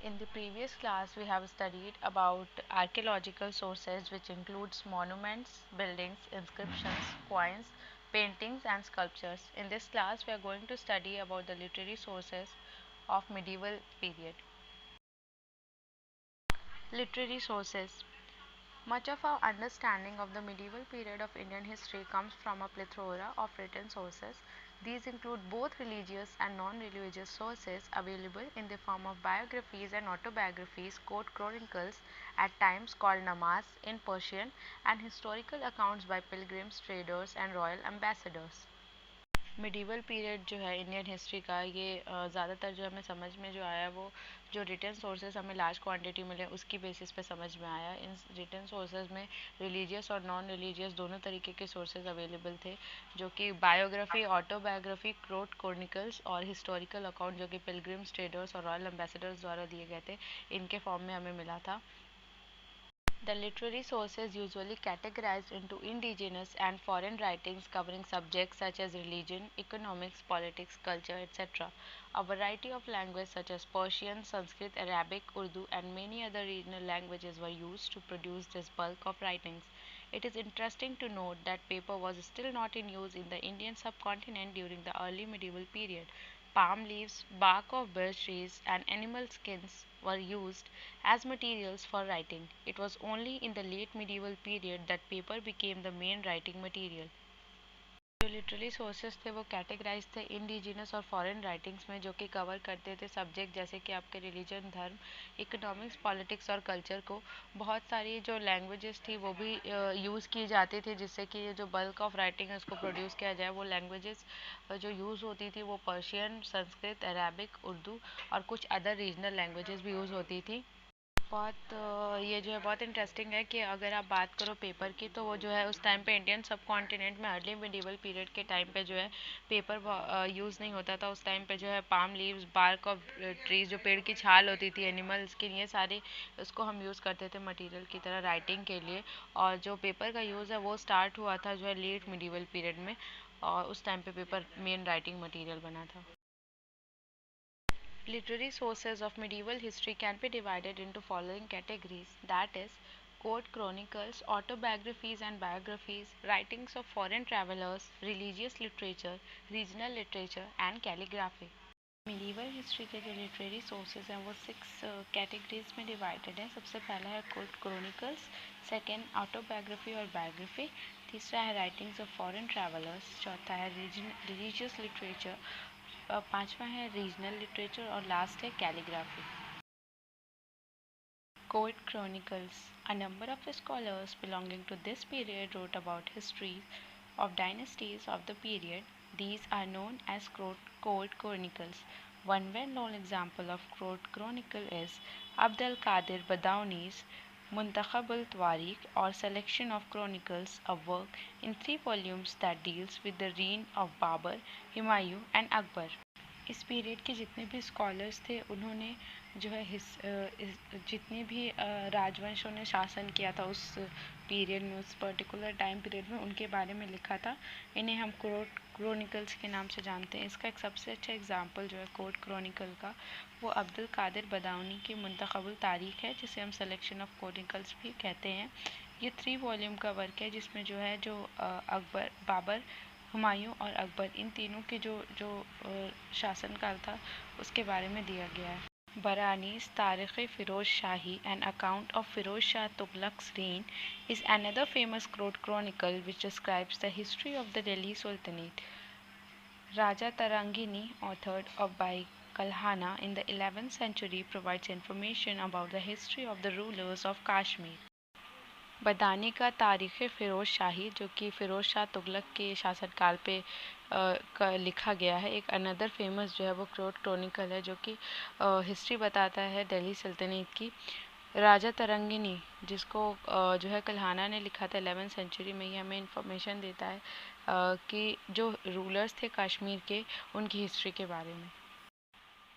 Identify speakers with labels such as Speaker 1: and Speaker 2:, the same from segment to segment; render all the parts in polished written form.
Speaker 1: In the previous class, we have studied about archaeological sources, which includes monuments, buildings, inscriptions, coins, paintings, and sculptures. In this class, we are going to study about the literary sources of medieval period. Literary sources. Much of our understanding of the medieval period of Indian history comes from a plethora of written sources. These include both religious and non-religious sources available in the form of biographies and autobiographies, court chronicles, at times called namas in Persian, and historical accounts by pilgrims, traders, and royal ambassadors. Medieval period जो है Indian history का ये ज़्यादातर जो हमें समझ में जो आया वो जो रिटन सोर्सेज हमें लार्ज क्वांटिटी मिले उसकी बेसिस पे समझ में आया। इन रिटन सोर्सेज में रिलीजियस और नॉन रिलीजियस दोनों तरीके के सोर्सेज अवेलेबल थे, जो कि बायोग्राफी, ऑटोबायोग्राफी, क्रोट क्रॉनिकल्स और हिस्टोरिकल अकाउंट जो कि पिलग्रिम्स, ट्रेडर्स और रॉयल एम्बेसडर्स द्वारा दिए गए थे, इनके फॉर्म में हमें मिला था। The literary sources usually categorized into indigenous and foreign writings covering subjects such as religion, economics, politics, culture, etc. A variety of languages such as Persian, Sanskrit, Arabic, Urdu, and many other regional languages were used to produce this bulk of writings. It is interesting to note that paper was still not in use in the Indian subcontinent during the early medieval period. Palm leaves, bark of birch trees, and animal skins were used as materials for writing. It was only in the late medieval period that paper became the main writing material. जो literally sources थे वो categorise थे indigenous और foreign writings में, जो कि cover करते थे सब्जेक्ट जैसे कि आपके रिलीजन, धर्म, इकोनॉमिक्स, पॉलिटिक्स और कल्चर को। बहुत सारी जो लैंग्वेजेस थी वो भी यूज़ की जाती थी, जिससे कि ये जो बल्क ऑफ राइटिंग है उसको प्रोड्यूस किया जाए। वो लैंग्वेजेस जो यूज़ होती थी वो पर्शियन, संस्कृत, अरेबिक, उर्दू और कुछ अदर रीजनल लैंग्वेजेस भी यूज़ होती थी। ये जो है बहुत इंटरेस्टिंग है कि अगर आप बात करो पेपर की, तो वो जो है उस टाइम पे इंडियन सब कॉन्टिनेंट में अर्ली मिडीवल पीरियड के टाइम पे जो है पेपर यूज़ नहीं होता था। उस टाइम पे जो है palm leaves, bark of trees, जो पेड़ की छाल होती थी, एनिमल स्किन, ये सारे उसको हम यूज़ करते थे मटेरियल की तरह राइटिंग के लिए। और जो पेपर का यूज़ है वो स्टार्ट हुआ था जो है लेट मिडीवल पीरियड में, और उस टाइम पे पेपर मेन राइटिंग मटीरियल बना था। Literary sources of medieval history can be divided into following categories, that is, court chronicles, autobiographies and biographies, writings of foreign travelers, religious literature, regional literature, and calligraphy. medieval history के जो literary sources हैं वो 6 categories में divided है। सबसे पहला है court chronicles, second autobiography और बायोग्राफी, तीसरा है राइटिंग्स ऑफ फॉरेन ट्रैवलर्स, चौथा है रिलीजियस लिटरेचर, पांचवा है रीजनल लिटरेचर और लास्ट है calligraphy. Court Chronicles. A number of scholars belonging to this period wrote about histories of dynasties of the period. These are known as court chronicles. One well-known example of court chronicle is Abd al-Qadir Badauni's Muntakhab al-Tawariq, or Selection of Chronicles, a work in 3 volumes that deals with the reign of Babur, Humayun and Akbar. इस period के जितने भी scholars थे उन्होंने जो है जितने भी राजवंशों ने शासन किया था उस पीरियड में, उस पर्टिकुलर टाइम पीरियड में, उनके बारे में लिखा था। इन्हें हम कोर्ट क्रॉनिकल्स के नाम से जानते हैं। इसका एक सबसे अच्छा एग्जांपल जो है कोर्ट क्रॉनिकल का, वो अब्दुल कादिर बदाऊनी की मुंतखबुल तारीख है, जिसे हम सिलेक्शन ऑफ क्रॉनिकल्स भी कहते हैं। ये 3 वॉल्यूम का वर्क है, जिसमें जो है जो बाबर, हुमायूं और अकबर, इन तीनों के जो शासनकाल था उसके बारे में दिया गया है। Barani's Tariq-e-Firoz Shahi, an account of Firoz Shah Tughlaq's reign, is another famous court chronicle which describes the history of the Delhi Sultanate. Raja Tarangini, authored by Kalhana in the 11th century, provides information about the history of the rulers of Kashmir. बदानी का तारीख़ फ़िरोज़ शाही, जो कि फ़िरोज़ शाह तुगलक के शासनकाल पे का लिखा गया है, एक अनदर फेमस जो है वो कोर्ट क्रॉनिकल है, जो कि हिस्ट्री बताता है दिल्ली सल्तनत की। राजा तरंगिनी, जिसको जो है कल्हाना ने लिखा था 11th सेंचुरी में, ये हमें इंफॉर्मेशन देता है कि जो रूलर्स थे कश्मीर के, उनकी हिस्ट्री के बारे में।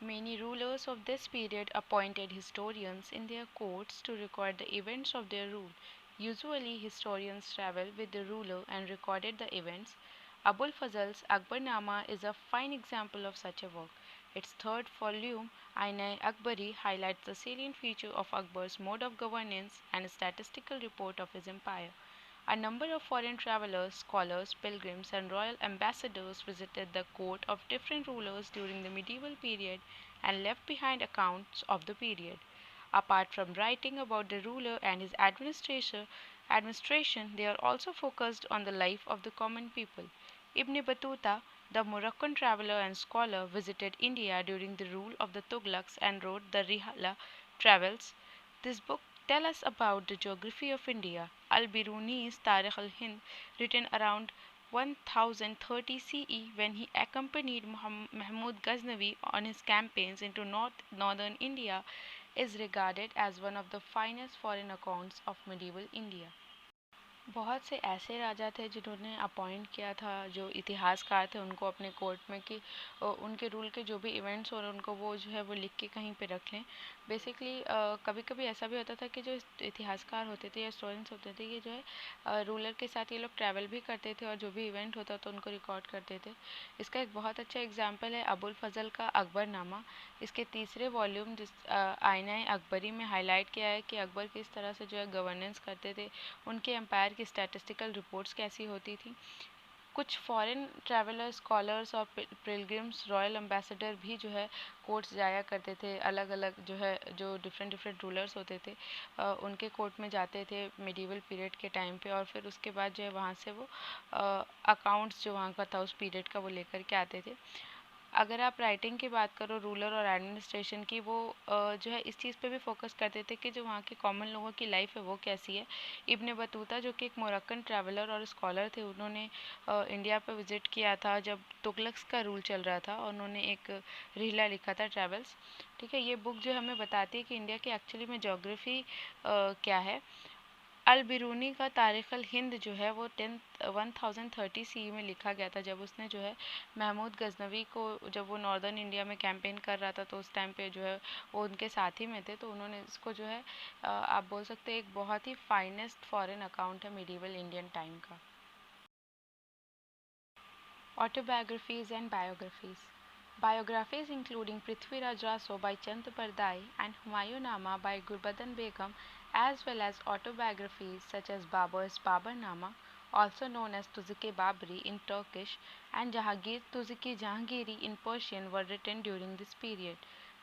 Speaker 1: Many rulers of this period appointed historians in their courts to record the events of their rule. Usually, historians traveled with the ruler and recorded the events. Abul Fazl's Akbarnama is a fine example of such a work. Its third volume, Ain-e-Akbari, highlights the salient feature of Akbar's mode of governance and a statistical report of his empire. A number of foreign travelers, scholars, pilgrims, and royal ambassadors visited the court of different rulers during the medieval period and left behind accounts of the period. Apart from writing about the ruler and his administration, they are also focused on the life of the common people. Ibn Battuta, the Moroccan traveler and scholar, visited India during the rule of the Tughlaqs and wrote the Rihala Travels. This book tells us about the geography of India. Al-Biruni's Tarikh al-Hind, written around 1030 CE when he accompanied Mahmud Ghaznavi on his campaigns into northern India, is regarded as one of the finest foreign accounts of medieval India. बहुत से ऐसे राजा थे जिन्होंने appoint किया था, जो इतिहासकार थे उनको अपने कोर्ट में कि उनके रूल के जो भी इवेंट्स हो रहे हैं उनको वो जो है वो लिख के कहीं पे रख लें। बेसिकली कभी कभी ऐसा भी होता था कि जो इतिहासकार होते थे या स्टूडेंट्स होते थे, ये जो है रूलर के साथ ये लोग ट्रैवल भी करते थे और जो भी इवेंट होता था उनको रिकॉर्ड करते थे। इसका एक बहुत अच्छा एग्जाम्पल है अबुल फजल का अकबरनामा। इसके तीसरे वॉल्यूम आईना अकबरी में हाईलाइट किया है कि अकबर किस तरह से जो है गवर्नेंस करते थे, उनके एम्पायर की स्टैटिस्टिकल रिपोर्ट्स कैसी होती थी। कुछ फॉरेन ट्रैवलर, स्कॉलर्स और पिलग्रिम्स, रॉयल एम्बेसडर भी जो है कोर्ट्स जाया करते थे। अलग अलग जो है जो डिफरेंट डिफरेंट रूलर्स होते थे उनके कोर्ट में जाते थे मिडीवल पीरियड के टाइम पे, और फिर उसके बाद जो है वहाँ से वो अकाउंट्स जो वहाँ का था उस पीरियड का वो लेकर के आते थे। अगर आप राइटिंग की बात करो रूलर और एडमिनिस्ट्रेशन की, वो जो है इस चीज़ पे भी फोकस करते थे कि जो वहाँ के कॉमन लोगों की लाइफ है वो कैसी है। इब्न बतूता जो कि एक मोरक्कन ट्रैवलर और स्कॉलर थे, उन्होंने इंडिया पर विज़िट किया था जब तुगलक्स का रूल चल रहा था, और उन्होंने एक रिहला लिखा था, ट्रैवल्स। ठीक है, ये बुक जो हमें बताती है कि इंडिया की एक्चुअली में जोग्राफ़ी क्या है। अल बिरूनी का तारिख अल हिंद जो है वो 1030 सी में लिखा गया था, जब उसने जो है महमूद गजनवी को, जब वो नॉर्दर्न इंडिया में कैंपेन कर रहा था तो उस टाइम पे जो है वो उनके साथ ही में थे, तो उन्होंने इसको जो है आप बोल सकते हैं एक बहुत ही फाइनेस्ट फॉरेन अकाउंट है मिडीवल इंडियन टाइम का। Autobiographies and biographies. Biographies including Prithviraj Raso by Chand Bardai and Humayunama by Gulbadan Begum, as well as autobiographies such as Babur's Baburnama, also known as Tuzuk-e Babri in Turkish, and Jahangir Tuzuk-e Jahangiri in Persian, were written during this period.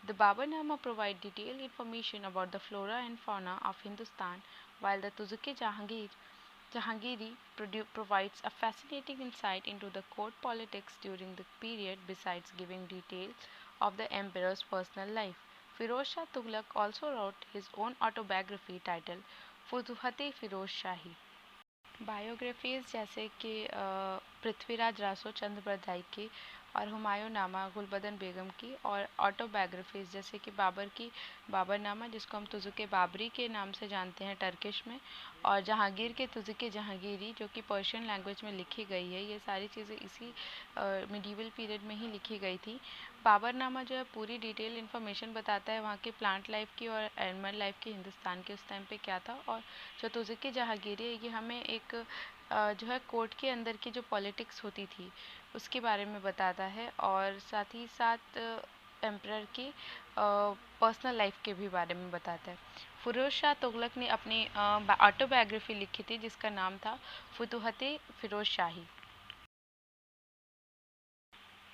Speaker 1: The Baburnama provide detailed information about the flora and fauna of Hindustan, while the Tuzuk-e Jahangiri provides a fascinating insight into the court politics during the period, besides giving details of the emperor's personal life. Firoz Shah Tughlaq also wrote his own autobiography titled Futuhat-e Firoz Shahi. Biographies जैसे कि पृथ्वीराज रासो चंद बरदाई की और हुमायूंनामा गुलबदन बेगम की, और autobiographies जैसे कि बाबर की बाबरनामा, जिसको हम तुजुक बाबरी के नाम से जानते हैं टर्किश में, और जहांगीर के तुजुक जहांगीरी जो कि पर्शियन लैंग्वेज में लिखी गई है। ये सारी चीज़ें इसी मिडीवल पीरियड में ही लिखी गई थी। बाबरनामा जो है पूरी डिटेल इन्फॉर्मेशन बताता है वहाँ की प्लांट लाइफ की और एनिमल लाइफ की, हिंदुस्तान के उस टाइम पे क्या था। और जो तुजुक जहांगीरी है ये हमें एक जो है कोर्ट के अंदर की जो पॉलिटिक्स होती थी उसके बारे में बताता है, और साथ ही साथ एम्परर की पर्सनल लाइफ के भी बारे में बताता है। फिरोज शाह तुगलक ने अपनी ऑटोबायोग्राफी लिखी थी जिसका नाम था फुतूहत-ए फिरोज शाही।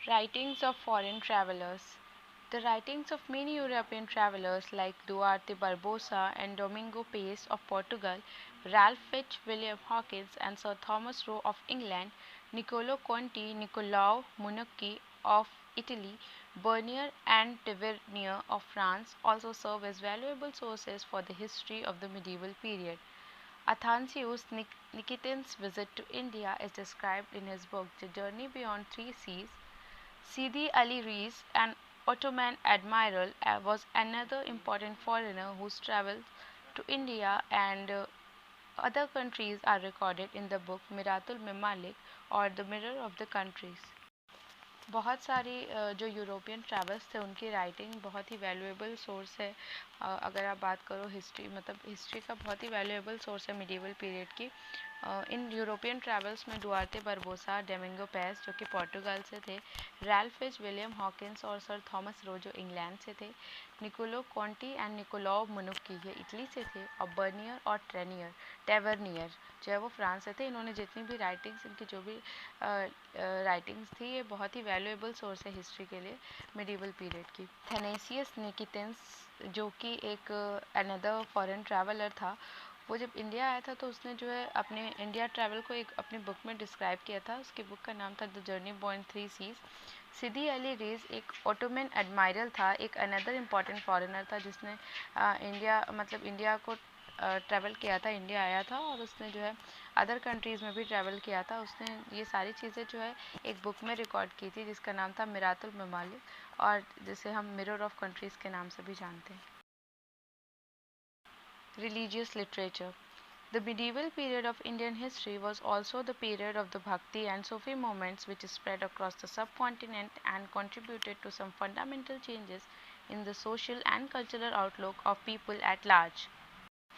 Speaker 1: Writings of foreign travelers. The writings of many European travelers like Duarte Barbosa and Domingo Paes of Portugal, Ralph Fitch, William Hawkins, and Sir Thomas Roe of England, Niccolo Conti, Niccolò Munocchi of Italy, Bernier and Tavernier of France also serve as valuable sources for the history of the medieval period. Athanasius Nikitin's visit to India is described in his book The Journey Beyond Three Seas. Sidi Ali Reis, an Ottoman admiral, was another important foreigner whose travels to India and other countries are recorded in the book Miratul Mamalik or The Mirror of the Countries. बहुत सारी जो European travels थे उनकी writing बहुत ही valuable source है। अगर आप बात करो हिस्ट्री, मतलब हिस्ट्री का बहुत ही वैल्यूएबल सोर्स है मिडीवल पीरियड की। इन यूरोपियन ट्रैवल्स में डुआर्टे बरबोसा, डोमिंगो पेस जो कि पोर्टुगाल से थे, रैल्फ फिच, विलियम हॉकिंस और सर थॉमस रो जो इंग्लैंड से थे, निकोलो कॉन्टी एंड निकोलाउ मनुक्की ये इटली से थे, और बर्नियर और टेवर्नियर जो है वो फ्रांस से थे। इन्होंने जितनी भी राइटिंग्स, इनकी जो भी राइटिंग्स थी, ये बहुत ही वैल्यूएबल सोर्स है हिस्ट्री के लिए मिडीवल पीरियड की। थेनेसियस निकिटेंस जो कि एक अनदर फॉरेन ट्रैवलर था, वो जब इंडिया आया था तो उसने जो है अपने इंडिया ट्रैवल को एक अपनी बुक में डिस्क्राइब किया था। उसकी बुक का नाम था the journey beyond 3 seas. Sidi Ali Reis एक ऑटोमन एडमायरल था, एक अनदर इम्पॉर्टेंट फॉरेनर था जिसने इंडिया को ट्रैवल किया था, इंडिया आया था और उसने जो है अदर कंट्रीज़ में भी ट्रैवल किया था। उसने ये सारी चीज़ें जो है एक बुक में रिकॉर्ड की थी जिसका नाम था मिरातुल ममालिक, और जिसे हम मिरर ऑफ कंट्रीज़ के नाम से भी जानते हैं। Religious literature. The medieval period of Indian history was also the period of the Bhakti and Sufi movements which spread across the subcontinent and contributed to some fundamental changes in the social and cultural outlook of people at large.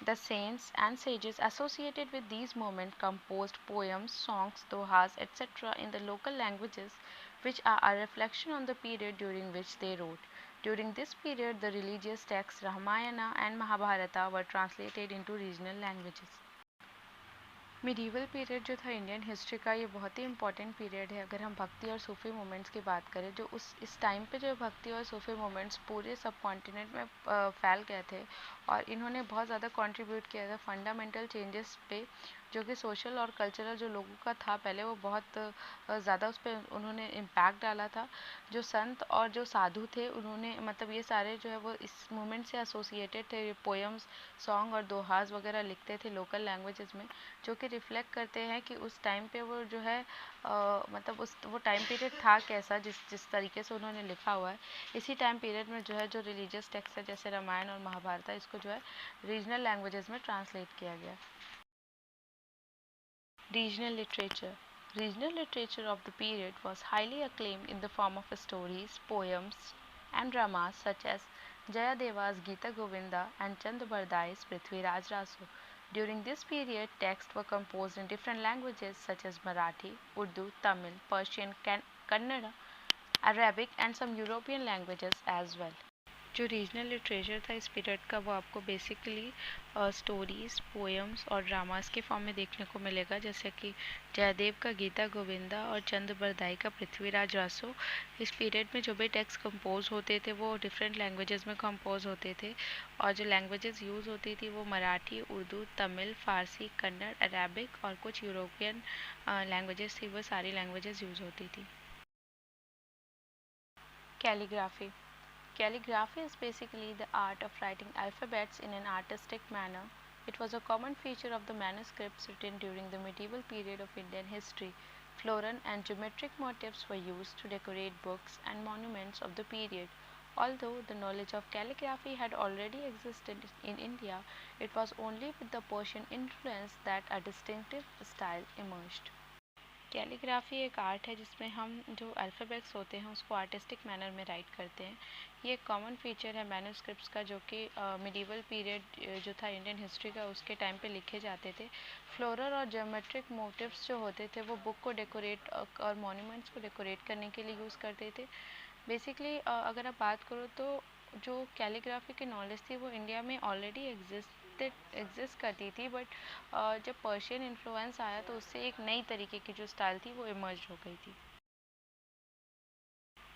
Speaker 1: The saints and sages associated with these movements composed poems, songs, dohas, etc. in the local languages, which are a reflection on the period during which they wrote. During this period, the religious texts Ramayana and Mahabharata were translated into regional languages. Medieval period जो था Indian history का, ये बहुत ही important period है। अगर हम भक्ति और सूफी मूवमेंट्स की बात करें, जो इस टाइम पे जो भक्ति और सूफी मूवमेंट्स पूरे सब कॉन्टिनेंट में फैल गए थे और इन्होंने बहुत ज़्यादा कंट्रीब्यूट किया था फंडामेंटल चेंजेस पे, जो कि सोशल और कल्चरल जो लोगों का था पहले, वो बहुत ज़्यादा उस पर उन्होंने इम्पैक्ट डाला था। जो संत और जो साधु थे उन्होंने ये सारे जो है वो इस मूवमेंट से एसोसिएटेड थे। पोएम्स, सॉन्ग और दोहाज वगैरह लिखते थे लोकल लैंग्वेजेस में, जो कि रिफ्लेक्ट करते हैं कि उस टाइम पे वो जो है वो टाइम पीरियड था कैसा, जिस तरीके से उन्होंने लिखा हुआ है। इसी टाइम पीरियड में जो है जो रिलीजियस टेक्स्ट है जैसे रामायण और महाभारत, इसको जो है रीजनल लैंग्वेजेस में ट्रांसलेट किया गया। Regional literature. Regional literature of the period was highly acclaimed in the form of stories, poems, and dramas such as Jayadeva's Gita Govinda and Chandabardai's Prithviraj Rasu. During this period, texts were composed in different languages such as Marathi, Urdu, Tamil, Persian, Kannada, Arabic, and some European languages as well. जो regional literature था इस period का, वो आपको basically stories, poems और dramas के form में देखने को मिलेगा, जैसे कि जयदेव का गीता गोविंदा और चंद्रबरदाई का पृथ्वीराज रासो। इस पीरियड में जो भी टेक्स्ट कंपोज होते थे वो डिफरेंट लैंग्वेजेस में कंपोज होते थे, और जो लैंग्वेजेस यूज़ होती थी वो मराठी, उर्दू, तमिल, फारसी, कन्नड़, अरेबिक और कुछ यूरोपियन लैंग्वेजेस थी, वो सारी लैंग्वेजेस यूज़ होती थी। Calligraphy. Calligraphy is basically the art of writing alphabets in an artistic manner. It was a common feature of the manuscripts written during the medieval period of Indian history. Floral and geometric motifs were used to decorate books and monuments of the period. Although the knowledge of calligraphy had already existed in India, it was only with the Persian influence that a distinctive style emerged. Calligraphy एक art है जिसमें हम जो alphabets होते हैं उसको artistic manner में right करते हैं। ये एक कॉमन फीचर है मैन्युस्क्रिप्ट्स का, जो कि मिडीवल पीरियड जो था इंडियन हिस्ट्री का उसके टाइम पे लिखे जाते थे। फ्लोरल और ज्योमेट्रिक मोटिव्स जो होते थे वो बुक को डेकोरेट और मॉन्यूमेंट्स को डेकोरेट करने के लिए यूज़ करते थे। बेसिकली अगर आप बात करो तो जो कैलीग्राफी की नॉलेज थी वो इंडिया में ऑलरेडी एग्जिस्ट करती थी, बट जब पर्शियन इन्फ्लुएंस आया तो उससे एक नई तरीके की जो स्टाइल थी वो इमर्ज हो गई थी।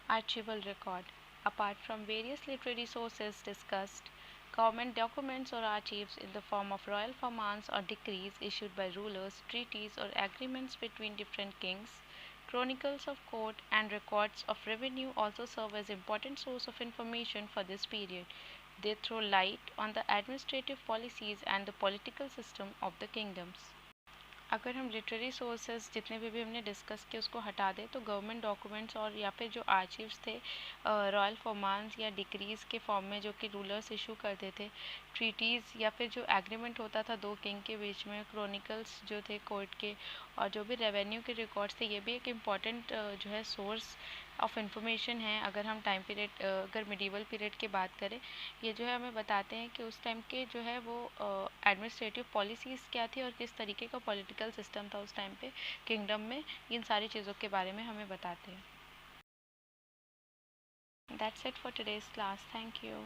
Speaker 1: Archival record. Apart from various literary sources discussed, government documents or archives in the form of royal firmans or decrees issued by rulers, treaties or agreements between different kings, chronicles of court, and records of revenue also serve as important source of information for this period. They throw light on the administrative policies and the political system of the kingdoms. अगर हम literary sources जितने भी हमने discuss किए उसको हटा दें तो गवर्नमेंट डॉक्यूमेंट्स और या फिर जो आर्चिव्स थे, रॉयल फॉर्मान्स या डिक्रीज़ के फॉर्म में जो कि रूलर्स इशू करते थे, ट्रीटीज़ या फिर जो एग्रीमेंट होता था दो किंग के बीच में, क्रॉनिकल्स जो थे कोर्ट के, और जो भी रेवेन्यू के रिकॉर्ड्स थे, ये भी एक इम्पॉर्टेंट जो है सोर्स ऑफ इंफॉर्मेशन है। अगर हम टाइम पीरियड अगर मिडीवल पीरियड की बात करें, ये जो है हमें बताते हैं कि उस टाइम के जो है वो एडमिनिस्ट्रेटिव पॉलिसीज़ क्या थी और किस तरीके का पॉलिटिकल सिस्टम था उस टाइम पे किंगडम में, इन सारी चीज़ों के बारे में हमें बताते हैं। That's it for today's class. Thank you.